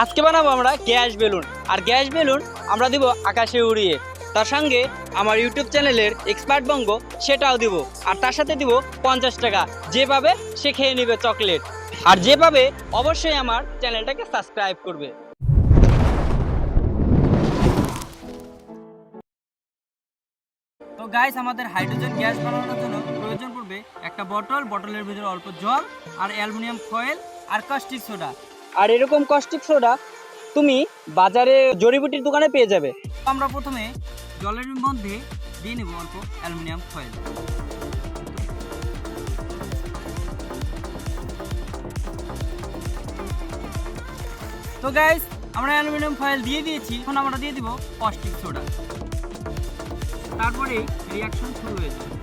আজকে বানাবো আমরা গ্যাস বেলুন। আর গ্যাস বেলুন আমরা দিব আকাশে উড়িয়ে। তার সঙ্গে আমার ইউটিউব চ্যানেলের এক্সপার্ট বঙ্গ সেটাও দিব। আর তার সাথে দিব 50 টাকা, যেভাবে সে খেয়ে নেবে চকলেট। আর যেভাবে অবশ্যই আমার চ্যানেলটাকে সাবস্ক্রাইব করবে। তো গাইস, আমাদের হাইড্রোজেন গ্যাস বানানোর জন্য প্রয়োজন পড়বে একটা বটলের ভিতরে অল্প জল আর অ্যালুমিনিয়াম ফয়েল আর কস্টিক সোডা। আর এরকম কস্টিক সোডা তুমি বাজারে জড়িবুটির দোকানে পেয়ে যাবে। আমরা প্রথমে জলের মধ্যে দিয়ে নেব অল্প অ্যালুমিনিয়াম ফয়েল। তো গাইস, আমরা অ্যালুমিনিয়াম ফয়েল দিয়ে দিয়েছি। এখন আমরা দিয়ে দিব কস্টিক সোডা। তারপরে রিঅ্যাকশন শুরু হয়ে যাবে।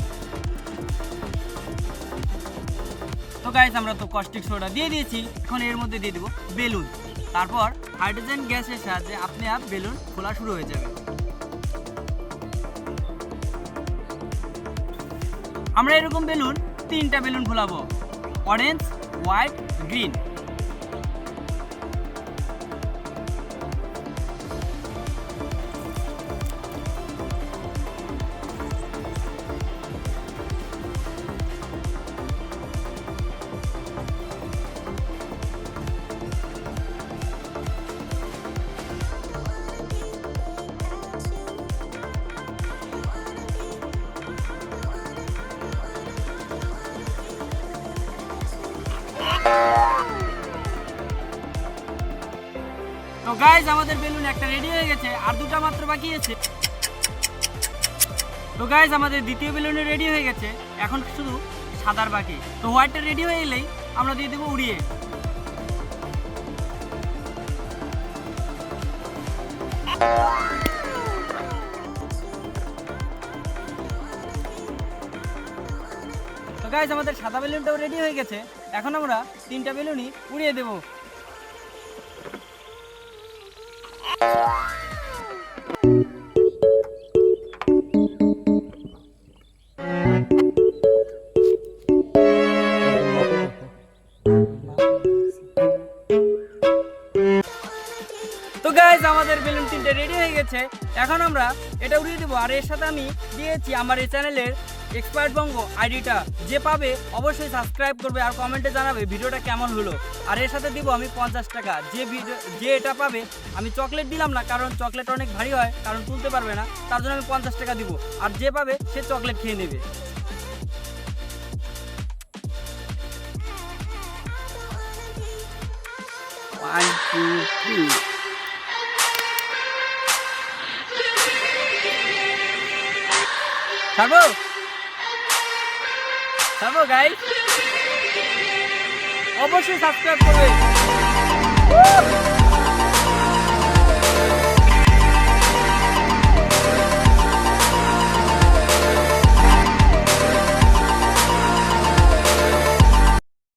তো গাইস, আমরা তো কস্টিক সোডা দিয়ে দিয়েছি। এখন এর মধ্যে দিয়ে দিব বেলুন। তারপর হাইড্রোজেন গ্যাসের সাহায্যে আপনি বেলুন খোলা শুরু হয়ে যাবে। আমরা এরকম বেলুন 3টা বেলুন ফোলাবো, অরেঞ্জ, হোয়াইট, গ্রিন। তো গাইস, আমাদের বেলুন একটা রেডি হয়ে গেছে, আর দুটো মাত্র বাকি আছে। তো গাইস, আমাদের দ্বিতীয় বেলুন রেডি হয়ে গেছে, এখন শুধু সাদার বাকি। তো হোয়াইটটা রেডি হয়ে এলেই আমরা দিয়ে দেবো উড়িয়ে। তো গাইস, আমাদের সাদা বেলুনটাও রেডি হয়ে গেছে, এখন আমরা 3টা বেলুনই উড়িয়ে দেবো। তো গাইস, আমাদের বেলুন 3টে রেডি হয়ে গেছে, এখন আমরা এটা উড়িয়ে দেবো। আর এর সাথে আমি দিয়েছি আমার এই চ্যানেলের এক্সপার্ট বঙ্গ আইডিটা। যে পাবে অবশ্যই সাবস্ক্রাইব করবে আর কমেন্টে জানাবে ভিডিওটা কেমন হলো। আর এর সাথে দিব আমি 50 টাকা। যে এটা পাবে, আমি চকলেট দিলাম না, কারণ চকলেট অনেক ভারী হয়, কারণ তুলতে পারবে না, তার জন্য আমি 50 টাকা দিব। আর যে পাবে সে চকলেট খেয়ে নেবে। One, two, three. ছাড়বো গাইস, অবশ্যই সাবস্ক্রাইব করবে।